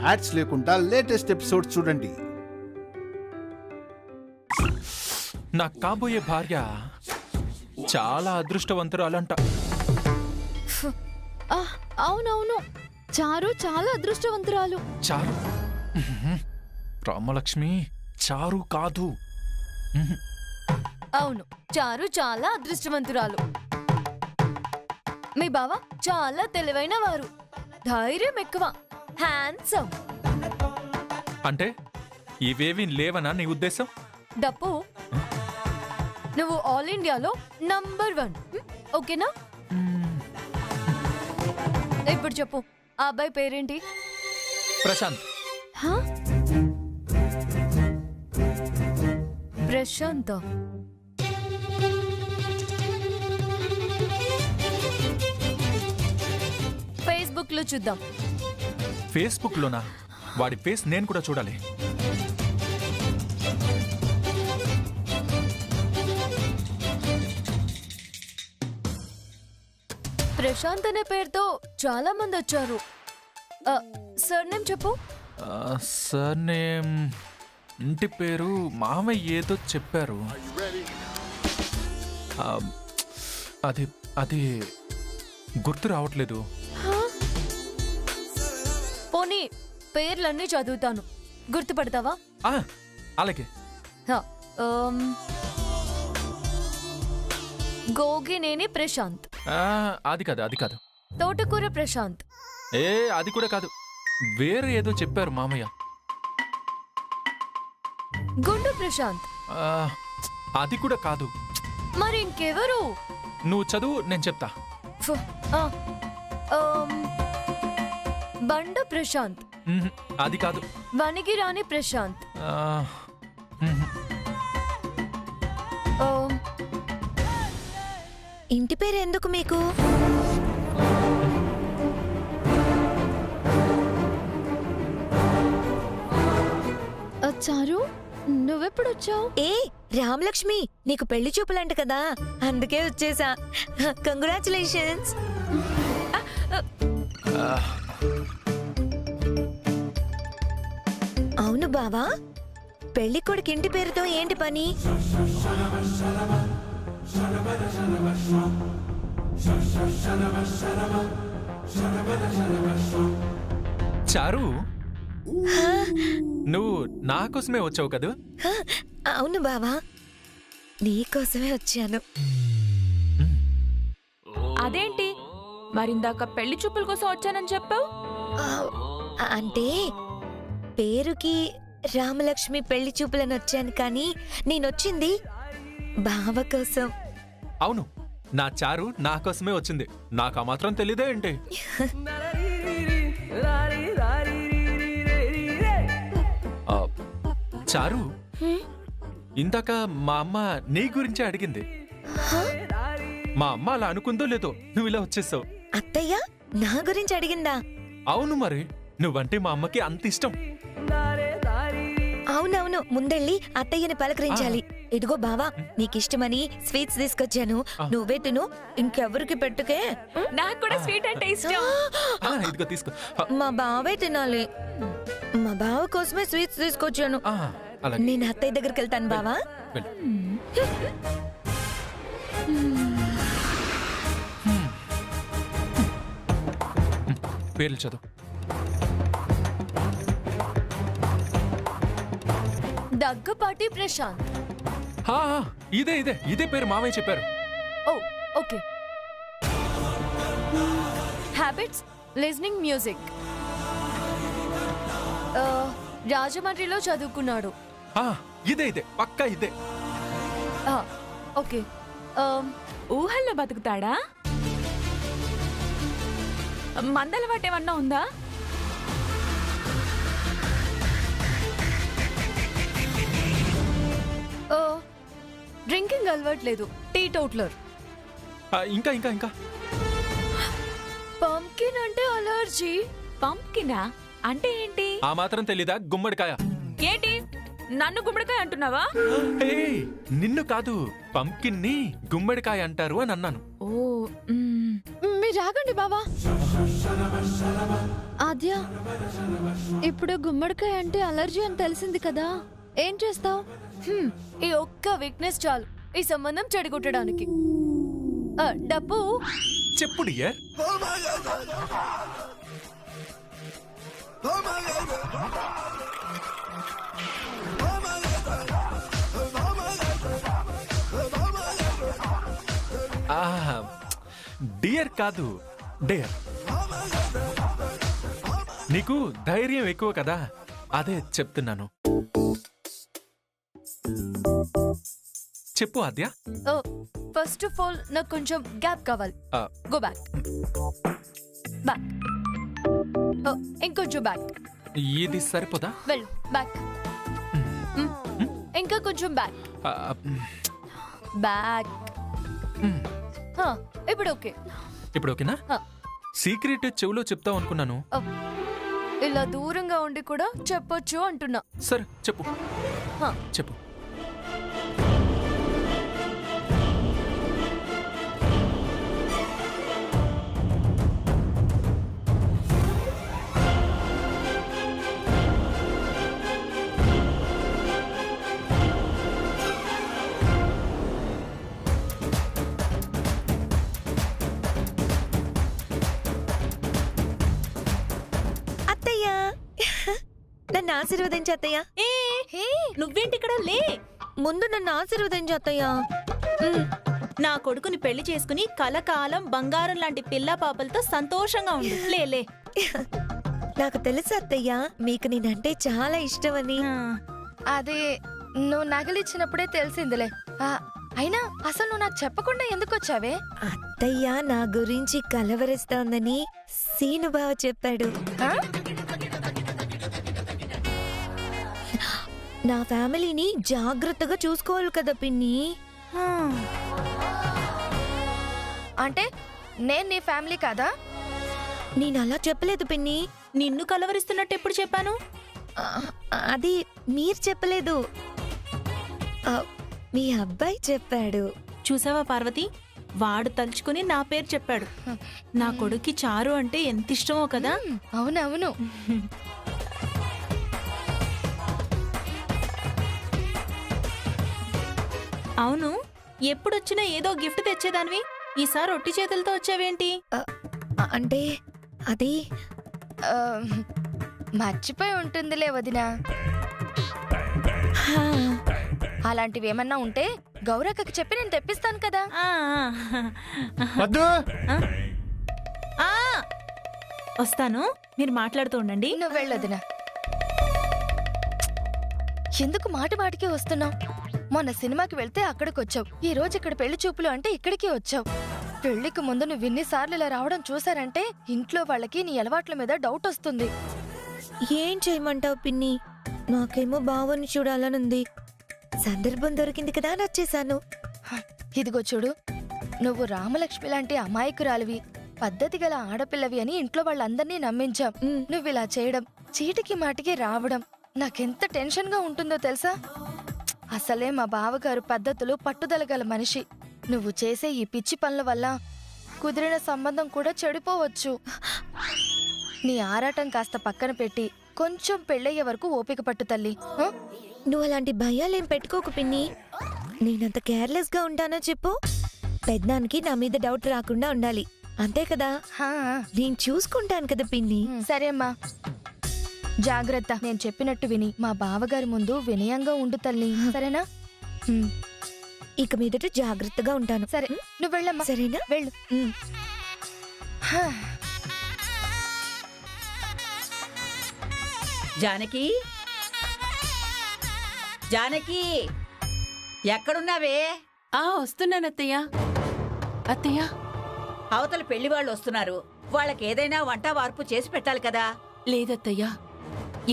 Ads లేకుండా latest episodes చూడండి. నాకు కాబోయే భార్య చాలా అదృష్టవంతురాలంట. అవునవును, చారు చాలా అదృష్టవంతురాలు. చారు? రామలక్ష్మి, చారు కాదు. అవును, చారు చాలా అదృష్టవంతురాలు. మీ బావ చాలా తెలివైన వారు, ధైర్యం ఎక్కువ, హ్యాండ్సమ్. అంటే ఇవేవి లేవనా నీ ఉద్దేశం? డప్పు, నువ్వు ఆల్ ఇండియాలో నంబర్ 1, ఓకేనా? ఇప్పుడు చెప్పు, ఆ అబ్బాయి పేరేంటి? ప్రశాంత్. ప్రశాంత్? ఫేస్బుక్ లో చూద్దాం. ఫేస్బుక్ లోనా? వాడి ఫేస్ నేను కూడా చూడాలి. ప్రశాంత్ అనే పేరుతో చాలా మంది వచ్చారు. సర్ నేమ్ చెప్పు. సర్ నేమ్, ఇంటి పేరు మామయ్య ఏదో చెప్పారు. అది అది గుర్తు రావట్లేదు. పోనీ పేర్లన్నీ చదువుతాను, గుర్తుపడతావా? అలాగే. గోగినేని ప్రశాంత్. అది కాదు, అది కాదు. తోటకూర ప్రశాంత్. అది కూడా కాదు, వేరే ఏదో చెప్పారు మామయ్య. గుండు ప్రశాంత్. అది కూడా కాదు. మరి ఇంకెవరు? నువ్వు చదువు, నేను చెప్తా. బండ ప్రశాంత్. అది కాదు. వనిగిరాని ప్రశాంత్. ఇంటి పేరు ఎందుకు మీకు? చారు, నువ్వెప్పుడు వచ్చావు? రామలక్ష్మి, నీకు పెళ్లి చూపులంట కదా, అందుకే వచ్చేసా. కంగ్రాచులేషన్స్. అవును బావా, పెళ్లి కొడుకు ఇంటి పేరుతో ఏంటి పని? చారు, నువ్వు నా కోసమే వచ్చావు కదా? అవును బావా, నీకోసమే వచ్చాను. అదేంటి మరిందాక పెళ్లి చూపుల కోసం వచ్చానని చెప్పావు? అంటే పేరుకి రామలక్ష్మి పెళ్లి చూపులని వచ్చాను, కానీ నేనొచ్చింది బావ కోసం. అవును, నా చారు నా కోసమే వచ్చింది. నాకు ఆ మాత్రం తెలీదే ఏంటి? చారు, ఇందాక మా అమ్మ నీ గురించే అడిగింది. మా అమ్మ అలా అనుకుందో లేదో నువ్వు ఇలా వచ్చేసావు. అత్తయ్య నా గురించి అడిగిందా? అవును, మరి నువ్వంటే మా అమ్మకి అంత ఇష్టం. అవునవును, ముందెళ్ళి అత్తయ్యని పలకరించాలి. ఇదిగో బావా, నీకిష్టమని స్వీట్స్ తీసుకొచ్చాను, నువ్వే తిను, ఇంకెవరికి పెట్టుకే. నాకు కూడా స్వీట్ అంటే ఇష్టం. ఇదిగో తీసుకో. మా బావే తినాలి. మా బావ కోసమే స్వీట్స్ తీసుకొచ్చాను. నేను అత్తయ్య దగ్గరికి వెళ్తాను బావా. పేర్లు చదువు. దగ్గుపాటి ప్రశాంత్. ఇదే ఇదే ఇదే పేరు మామయ్య చెప్పారు. ఓకే. Habits, listening music. రాజమండ్రిలో చదువుకున్నాడు. ఇదే ఇదే పక్కా ఇదే. ఓకే. ఊహల్లో బతుకుతాడా? మందలవాటేమన్నా ఉందా? డ్రింకింగ్ అలవాట్లేదు, టీ టోట్లర్. ఇంకా ఇంకా ఇంకా పంకిన్ అంటే అలర్జీ. పంకినా అంటే ఏంటి? ఆ మాత్రం తెలీదా? గుమ్మడికాయ. ఏంటి నన్ను గుమ్మడికాయ అంటున్నావా? నిన్ను కాదు, పంకిన్ ని గుమ్మడికాయ అంటారు అని అన్నాను. మీరు రాగండి బావా. ఆద్య, ఇప్పుడు గుమ్మడికాయ అంటే అలర్జీ అని తెలిసింది కదా, ఏం చేస్తావు? ఈ ఒక్క వీక్నెస్ చాలు ఈ సంబంధం చెడగొట్టడానికి. డబ్బు చెప్పు డియర్. డియర్ కాదు, డేర్. నీకు ధైర్యం ఎక్కువ కదా, అదే చెప్తున్నాను. చెప్పు ఆద్య. ఫస్ట్ ఆఫ్ ఆల్ నాకు కొంచెం గ్యాప్ కావాలి. గో బ్యాక్, బ్యాక్, ఇంకొంచెం బ్యాక్. ఇది సరిపోదా? వెళ్ళు బ్యాక్, ఇంకా కొంచెం బ్యాక్, బ్యాక్. ఇప్పుడు ఓకే. ఇప్పుడు ఓకేనా? సీక్రెట్ చెవులో చెప్తావు అనుకున్నాను. ఇలా దూరంగా ఉండి కూడా చెప్పొచ్చు అంటున్నా. సరే చెప్పు. చెప్పు. నన్ను ఆశీర్వదించు అత్తయ్య. నువ్వేంటి ఇక్కడ? లే, ముందు నన్ను ఆశీర్వదించు అత్తయ్య. నా కొడుకుని పెళ్లి చేసుకుని కలకాలం బంగారం లాంటి పిల్ల పాపలతో సంతోషంగా ఉండు. లే. నాకు తెలుసు అత్తయ్య, మీకు నేనంటే చాలా ఇష్టమని. అది నువ్వు నగలిచ్చినప్పుడే తెలిసిందిలే. అయినా అసలు నువ్వు నాకు చెప్పకుండా ఎందుకు వచ్చావే? అత్తయ్య నా గురించి కలవరిస్తోందని సీను బావ చెప్పాడు. నా ఫ్యామిలీని జాగ్రత్తగా చూసుకోవాలి కదా పిన్ని. అంటే నేను నీ ఫ్యామిలీ కాదా? నేను అలా చెప్పలేదు పిన్ని. నిన్ను కలవరిస్తున్నట్టు ఎప్పుడు చెప్పాను? అది మీరు చెప్పలేదు, మీ అబ్బాయి చెప్పాడు. చూసావా పార్వతి, వాడు తలుచుకుని నా పేరు చెప్పాడు. నా కొడుక్కి చారు అంటే ఎంత ఇష్టమో కదా. అవునవును. అవును, ఎప్పుడొచ్చినా ఏదో గిఫ్ట్ తెచ్చేదానివి, ఈసారి ఒట్టి చేతులతో వచ్చావేంటి? అంటే అది మర్చిపోయి ఉంటుందిలే వదినా. అలాంటివి ఏమన్నా ఉంటే గౌరక్కకి చెప్పి నేను తెప్పిస్తాను కదా. వస్తాను, మీరు మాట్లాడుతూ ఉండండి. నువ్వు వెళ్ళొదినా. ఎందుకు మాటి మాటికి వస్తున్నావు? మొన్న సినిమాకి వెళ్తే అక్కడికి వచ్చావు, ఈ రోజు ఇక్కడ పెళ్లి చూపులు అంటే ఇక్కడికి వచ్చావు. పెళ్లికి ముందు నువ్వు ఇన్నిసార్లు ఇలా రావడం చూసారంటే ఇంట్లో వాళ్ళకి నీ అలవాట్ల మీద డౌట్ వస్తుంది. ఏం చేయమంటావు పిన్ని? నాకేమో బావని చూడాలనుంది. సందర్భం దొరికింది కదా నచ్చేశాను. ఇదిగో చూడు, నువ్వు రామలక్ష్మి లాంటి అమాయకురాలివి, పద్ధతి గల ఆడపిల్లవి అని ఇంట్లో వాళ్ళందరినీ నమ్మించాం. నువ్వు ఇలా చేయడం, చీటికి మాటికి రావడం నాకెంత టెన్షన్ గా ఉంటుందో తెలుసా? అసలే మా బావగారు పద్ధతులు పట్టుదల గల మనిషి. నువ్వు చేసే ఈ పిచ్చి పనుల వల్ల కుదిరిన సంబంధం కూడా చెడిపోవచ్చు. నీ ఆరాటం కాస్త పక్కన పెట్టి కొంచెం పెళ్ళయ్యే వరకు ఓపిక పట్టు తల్లి. నువ్వు అలాంటి భయాలేం పెట్టుకోకు పిన్ని. నేనంత కేర్లెస్ గా ఉంటానో చెప్పు? పెద్దానికి నా మీద డౌట్ రాకుండా ఉండాలి, అంతే కదా? నేను చూసుకుంటాను కదా పిన్ని. సరే అమ్మా, జాగ్రత్త. నేను చెప్పినట్టు విని మా బావగారి ముందు వినయంగా ఉండు తల్లి, సరేనా? ఇక మీదట జాగ్రత్తగా ఉంటాను. సరే, నువ్వు వెళ్ళమ్మా. సరేనా? వెళ్ళు. జానకి, జానకి, ఎక్కడున్నావే? వస్తున్నానత్తయ్య. అత్తయ్య, అవతల పెళ్లి వాళ్ళు వస్తున్నారు, వాళ్ళకేదైనా వంట వార్పు చేసి పెట్టాలి కదా. లేదత్తయ్య,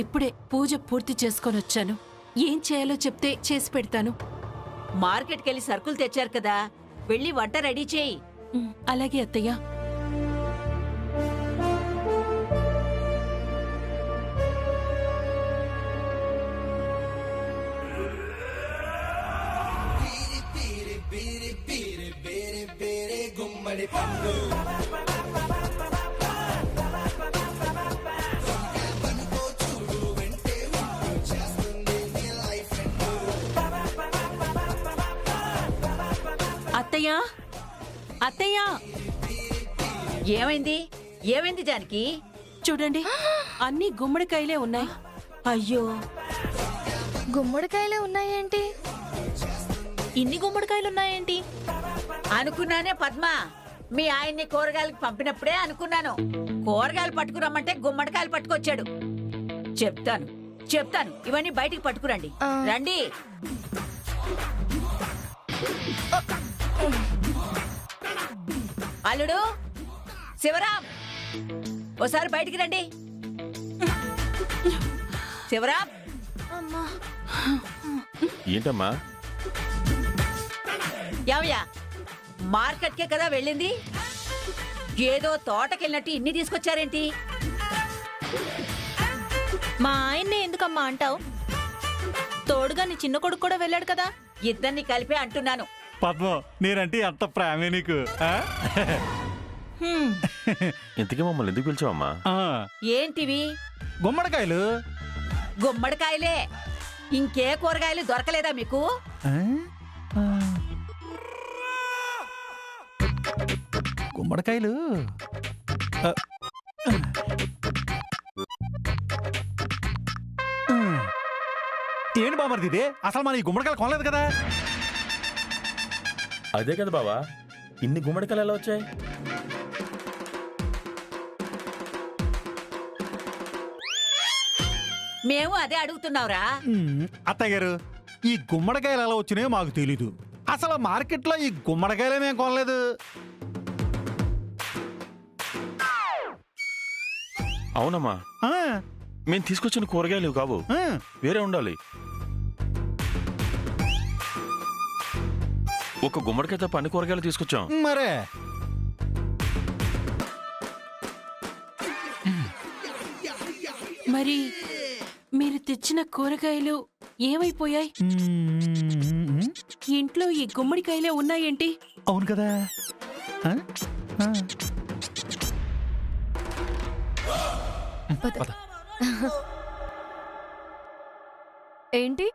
ఇప్పుడే పూజ పూర్తి చేసుకొని వచ్చాను. ఏం చేయాలో చెప్తే చేసి పెడతాను. మార్కెట్కెళ్ళి సరుకులు తెచ్చారు కదా, వెళ్ళి వంట రెడీ చేయి. అలాగే అత్తయ్య. అత్తయ్య అత్తయ్య ఏమైంది ఏమైంది జానకి? చూడండి, అన్ని గుమ్మడికాయలే ఉన్నాయి. అయ్యో, గుమ్మడికాయలే ఉన్నాయేంటి? ఇన్ని గుమ్మడికాయలున్నాయేంటి? అనుకున్నానే పద్మ, మీ ఆయన్ని కూరగాయలకు పంపినప్పుడే అనుకున్నాను. కూరగాయలు పట్టుకురమ్మంటే గుమ్మడికాయలు పట్టుకొచ్చాడు. చెప్తాను చెప్తాను, ఇవన్నీ బయటికి పట్టుకురండి. రండి. అల్లుడు శివరాం, ఓసారి బయటికి రండి. శివరాం, ఏంటమ్మా? యావయ్యా, మార్కెట్కే కదా వెళ్ళింది, ఏదో తోటకెళ్ళినట్టు ఇన్ని తీసుకొచ్చారేంటి? మా ఆయన్నే ఎందుకమ్మా అంటావు? తోడుగా నీ చిన్న కొడుకు కూడా వెళ్ళాడు కదా. ఇద్దరిని కలిపే అంటున్నాను. పద్మం, నేనంటే ఎంత ప్రేమే నీకు. ఇంతకీ మమ్మల్ని ఎందుకు పిలిచావమ్మా? ఏంటివి? గుమ్మడికాయలు. గుమ్మడికాయలే, ఇంకే కూరగాయలు దొరకలేదా మీకు? గుమ్మడికాయలు. ఏంటి బామర్ది ఇది? అసలు మన ఈ గుమ్మడికాయలు కొనలేదు కదా. అదే కదా బావా, ఇన్ని గుమ్మడికాయలు ఎలా వచ్చాయి? మేము అదే అడుగుతున్నావురా. అత్తయ్య గారు, ఈ గుమ్మడికాయలు ఎలా వచ్చినాయో మాకు తెలీదు. అసలు మార్కెట్లో ఈ గుమ్మడికాయలే మేము కొనలేదు. అవునమ్మా, మేము తీసుకొచ్చిన కూరగాయలు కావు, వేరే ఉండాలి. ఒక గుమ్మడికాయ తప్ప అన్ని కూరగాయలు తీసుకొచ్చాం. మరే మరి మీరు తెచ్చిన కూరగాయలు ఏమైపోయాయి? ఇంట్లో ఈ గుమ్మడికాయలే ఉన్నాయేంటి? అవును కదా. ఏంటి,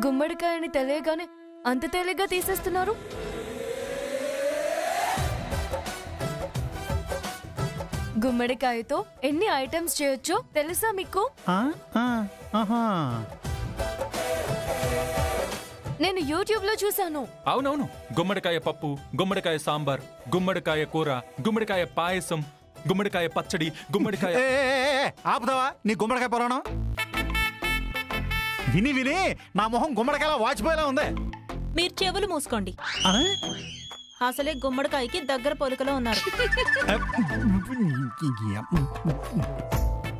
గుమ్మడికాయని తెలియగానే అంత తేలిగ్గా తీసేస్తున్నారు? గుమ్మడికాయతో ఎన్ని ఐటమ్స్ చేయొచ్చో తెలుసా మీకు? నేను యూట్యూబ్ లో చూసాను. అవునవును, గుమ్మడికాయ పప్పు, గుమ్మడికాయ సాంబార్, గుమ్మడికాయ కూర, గుమ్మడికాయ పాయసం, గుమ్మడికాయ పచ్చడి, గుమ్మడికాయ. ఆపుతావా నీ గుమ్మడికాయ పురాణం? విని విని నా మొహం గుమ్మడికాయలా వాచిపోయేలా ఉంది. మీరు చెవులు మూసుకోండి. అసలే గుమ్మడికాయకి దగ్గర పొలికలో ఉన్నారు.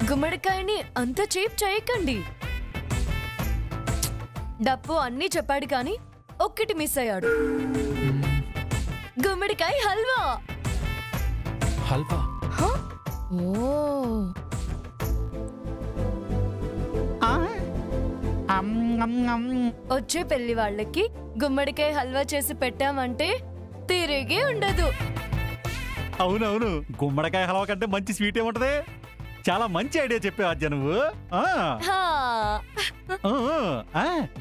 గుమ్మడికాయని అంత చీప్ చేయకండి. డప్పు అన్నీ చెప్పాడు కానీ ఒక్కటి మిస్ అయ్యాడు. గుమ్మడికాయ హల్వా. హల్వా? ఓ, వచ్చే పెళ్లి వాళ్ళకి గుమ్మడికాయ హల్వా చేసి పెట్టామంటే తిరిగి ఉండదు. అవునవును, గుమ్మడికాయ హల్వా కంటే మంచి స్వీట్ ఏముంటది? చాలా మంచి ఐడియా చెప్పావు నువ్వు.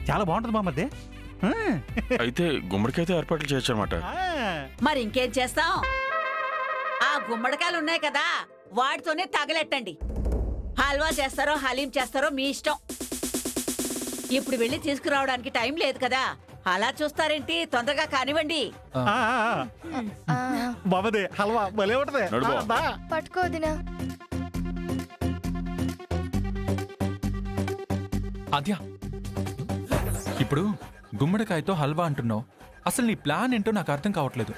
చాలా బాగుంటది మామద్దే. అయితే గుమ్మడికాయతో ఏర్పాట్లు చేయొచ్చు అనమాట. మరి ఇంకేం చేస్తాం? ఆ గుమ్మడికాయలు ఉన్నాయి కదా, వాటితోనే తగలెట్టండి. హల్వా చేస్తారో హలీం చేస్తారో మీ ఇష్టం. ఇప్పుడు వెళ్ళి తీసుకురావడానికి టైం లేదు కదా, అలా చూస్తారేంటి? తొందరగా కానివ్వండి. బాబదే హల్వా భలే ఉంటది. పట్టుకోదినా. అద్యా, ఇప్పుడు గుమ్మడికాయతో హల్వా అంటున్నావు, అసలు నీ ప్లాన్ ఏంటో నాకు అర్థం కావట్లేదు.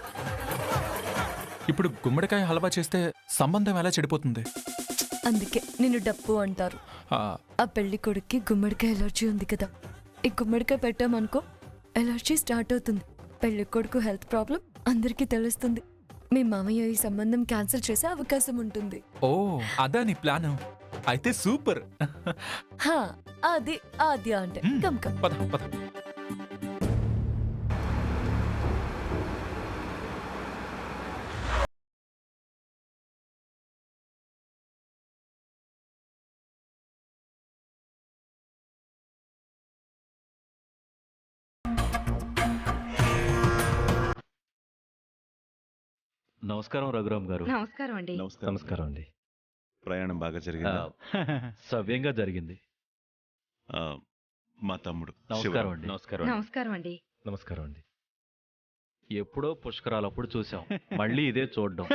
ఇప్పుడు గుమ్మడికాయ హల్వా చేస్తే సంబంధం ఎలా చెడిపోతుంది? అందుకే నిన్ను డప్పు అంటారు. ఆ పెళ్లి కొడుక్కి గుమ్మడికాయ ఎలర్జీ ఉంది కదా, ఈ గుమ్మడికాయ పెట్టామనుకో ఎలర్జీ స్టార్ట్ అవుతుంది. పెళ్లి కొడుకు హెల్త్ ప్రాబ్లం అందరికీ తెలుస్తుంది. మీ మామయ్య ఈ సంబంధం క్యాన్సిల్ చేసే అవకాశం ఉంటుంది. ఓ, అదా నీ ప్లాన్? అయితే సూపర్. అది ఆద్య అంటే. Come come. పద పద. నమస్కారం రఘురామ్ గారు. నమస్కారం అండి. నమస్కారం అండి. ప్రయాణం బాగా జరిగిందా? సవ్యంగా జరిగింది. మా తమ్ముడు నమస్కారం అండి. నమస్కారం అండి. నమస్కారం అండి. ఎప్పుడో పుష్కరాలప్పుడు చూసాం, మళ్ళీ ఇదే చూడడం.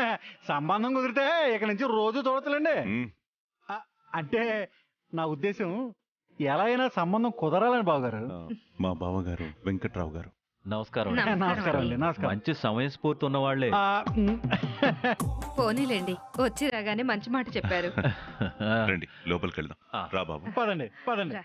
సంబంధం కుదిరితే ఇక నుంచి రోజు చూడొచ్చులండి. అంటే నా ఉద్దేశం ఎలా అయినా సంబంధం కుదరాలని బావగారు. మా బావగారు వెంకట్రావు గారు. నమస్కారం. నమస్కారం అండి. నమస్కారం. మంచి సమయస్ఫూర్తి ఉన్న వాళ్లే. పోనీలేండి, వచ్చి రాగానే మంచి మాట చెప్పారు. రండి లోపలికి వెళ్దాం. రా బాబు. పదండి పదండి.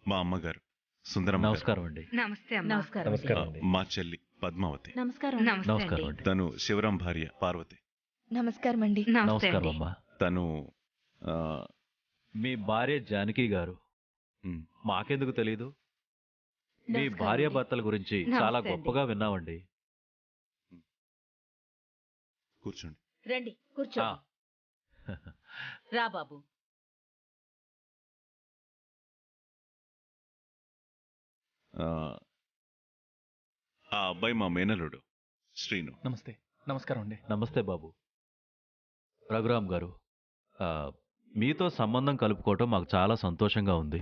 మా అమ్మగారు సుందరమ్మ. నమస్కారం అండి. నమస్తే అమ్మా. నమస్కారం అండి. మా చెల్లి పద్మావతి. నమస్కారం. నమస్కారం అండి. తను శివరాం భార్య పార్వతి. నమస్కారం అండి. నమస్కారం అమ్మా. తను మీ భార్య జానకి గారు. మాకెందుకు తెలీదు? మీ భార్య భర్తల గురించి చాలా గొప్పగా విన్నామండి. కూర్చోండి. రండి కూర్చో. రా బాబు. ఆ అబ్బాయి మా మేనలుడు శ్రీను. నమస్తే. నమస్కారం అండి. నమస్తే బాబు. రఘురామ్ గారు, మీతో సంబంధం కలుపుకోవటం మాకు చాలా సంతోషంగా ఉంది.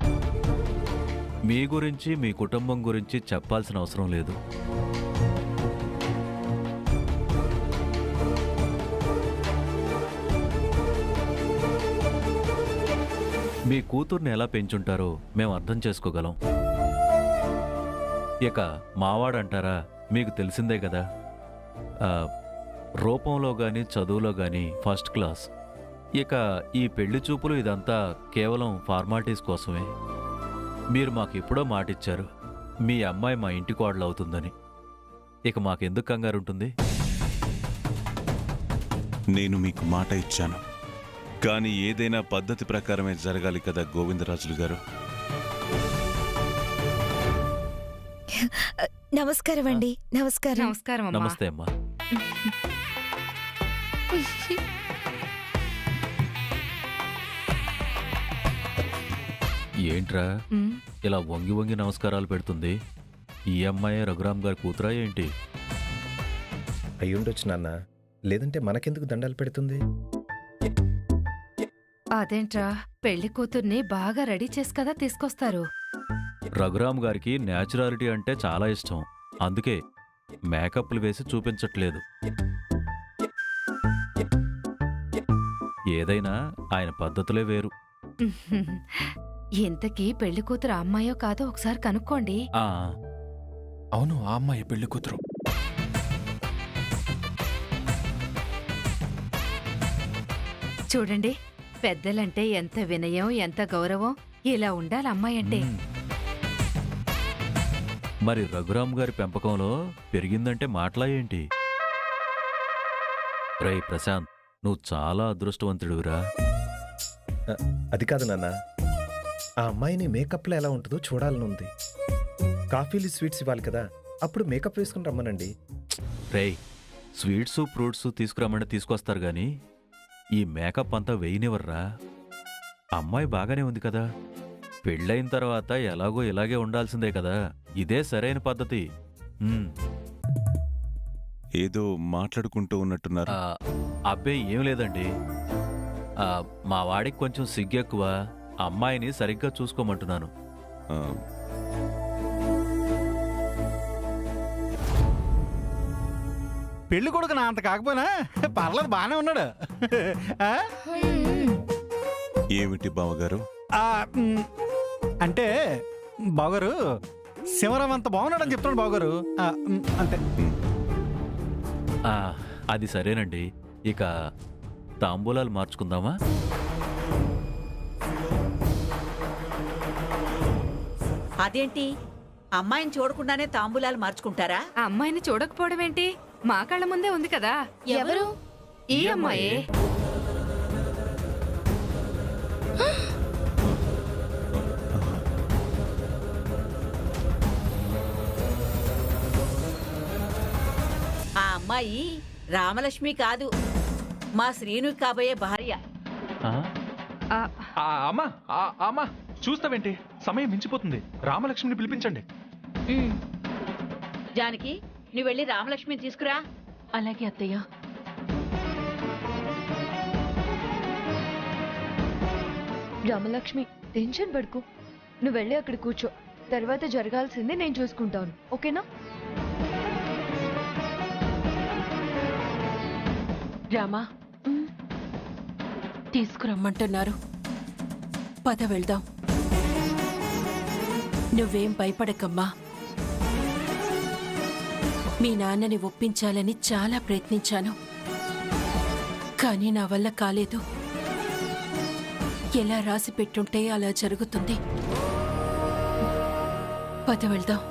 మీ గురించి మీ కుటుంబం గురించి చెప్పాల్సిన అవసరం లేదు. మీ కూతుర్ని ఎలా పెంచుంటారో మేము అర్థం చేసుకోగలం. ఇక మావాడంటారా, మీకు తెలిసిందే కదా, రూపంలో గాని చదువులో గాని ఫస్ట్ క్లాస్. ఇక ఈ పెళ్లి చూపులు ఇదంతా కేవలం ఫార్మాలిటీస్ కోసమే. మీరు మాకు ఎప్పుడో మాటిచ్చారు, మీ అమ్మాయి మా ఇంటి కోడలు అవుతుందని. ఇక మాకెందుకు కంగారు ఉంటుంది? నేను మీకు మాట ఇచ్చాను, కానీ ఏదైనా పద్ధతి ప్రకారమే జరగాలి కదా గోవిందరాజులు గారు. నమస్కారం అండి. నమస్కారం. నమస్కారం. నమస్తే అమ్మా. ఏంట్రా ఇలా వంగి వంగి నమస్కారాలు పెడుతుంది? ఈ అమ్మాయి రఘురామ్ గారి కూతురా ఏంటి? అయ్యుండొచ్చు నాన్న, లేదంటే మనకెందుకు దండాలు పెడుతుంది? అదేంట్రా, పెళ్లి కూతుర్ని బాగా రెడీ చేసి కదా తీసుకొస్తారు. రఘురామ్ గారికి న్యాచురాలిటీ అంటే చాలా ఇష్టం, అందుకే మేకప్లు వేసి చూపించట్లేదు. ఏదైనా ఆయన పద్ధతులే వేరు. ఇంతకీ పెళ్లి కూతురు అమ్మాయో కాదో ఒకసారి కనుక్కోండి. అవును, ఆ అమ్మాయి పెళ్లి కూతురు. చూడండి, పెద్దలంటే ఎంత వినయం, ఎంత గౌరవం. ఇలా ఉండాలి అమ్మాయి అంటే. మరి రఘురామ్ గారి పెంపకంలో పెరిగిందంటే మాటలా ఏంటి? రేయ్ ప్రశాంత్, నువ్వు చాలా అదృష్టవంతుడురా. అది కాదు నాన్న, ఆ అమ్మాయిని మేకప్లో ఎలా ఉంటుందో చూడాలనుంది. కాఫీలు స్వీట్స్ ఇవ్వాలి కదా, అప్పుడు మేకప్ వేసుకుని రమ్మనండి. రేయ్, స్వీట్సు ఫ్రూట్స్ తీసుకురమ్మంటే తీసుకొస్తారు గాని ఈ మేకప్ అంతా వేయనివర్రా. అమ్మాయి బాగానే ఉంది కదా, పెళ్ళైన తర్వాత ఎలాగో ఇలాగే ఉండాల్సిందే కదా. ఇదే సరైన పద్ధతి. ఏదో మాట్లాడుకుంటూ ఉన్నట్టున్నారు. అబ్బే ఏం లేదండి, మా వాడికి కొంచెం సిగ్గెక్కువ, అమ్మాయిని సరిగ్గా చూసుకోమంటున్నాను. పెళ్లి కొడుకు నా అంత కాకపోయినా పర్లేదు, బాగానే ఉన్నాడు. ఏమిటి బావగారు? అంటే బావగారు, శివరాం అంత బాగున్నాడని చెప్తున్నాడు బావగారు. అంతే. అది సరేనండి, ఇక తాంబూలాలు మార్చుకుందామా? అదేంటి, అమ్మాయిని చూడకుండానే తాంబూలాలు మార్చుకుంటారా? అమ్మాయిని చూడకపోవడం ఏంటి? మా కళ్ళ ముందే ఉంది కదా. ఎవరు? ఈ అమ్మాయే. ఆ అమ్మాయి రామలక్ష్మి కాదు, మా శ్రీను కాబోయే భార్య. అమ్మా అమ్మా చూస్తావేంటి, సమయం మించిపోతుంది. రామలక్ష్మిని పిలిపించండి. జానకి, నువ్వు వెళ్ళి రామలక్ష్మిని తీసుకురా. అలాగే అత్తయ్య. రామలక్ష్మి, టెన్షన్ పడుకు. నువ్వు వెళ్ళి అక్కడ కూర్చో. తర్వాత జరగాల్సింది నేను చూసుకుంటాను, ఓకేనా? రామా, తీసుకురమ్మంటున్నారు. పద వెళ్దాం. నువ్వేం భయపడకమ్మా. మీ నాన్నని ఒప్పించాలని చాలా ప్రయత్నించాను, కానీ నా వల్ల కాలేదు. ఎలా రాసి పెట్టుంటే అలా జరుగుతుంది. పద వెళ్దాం.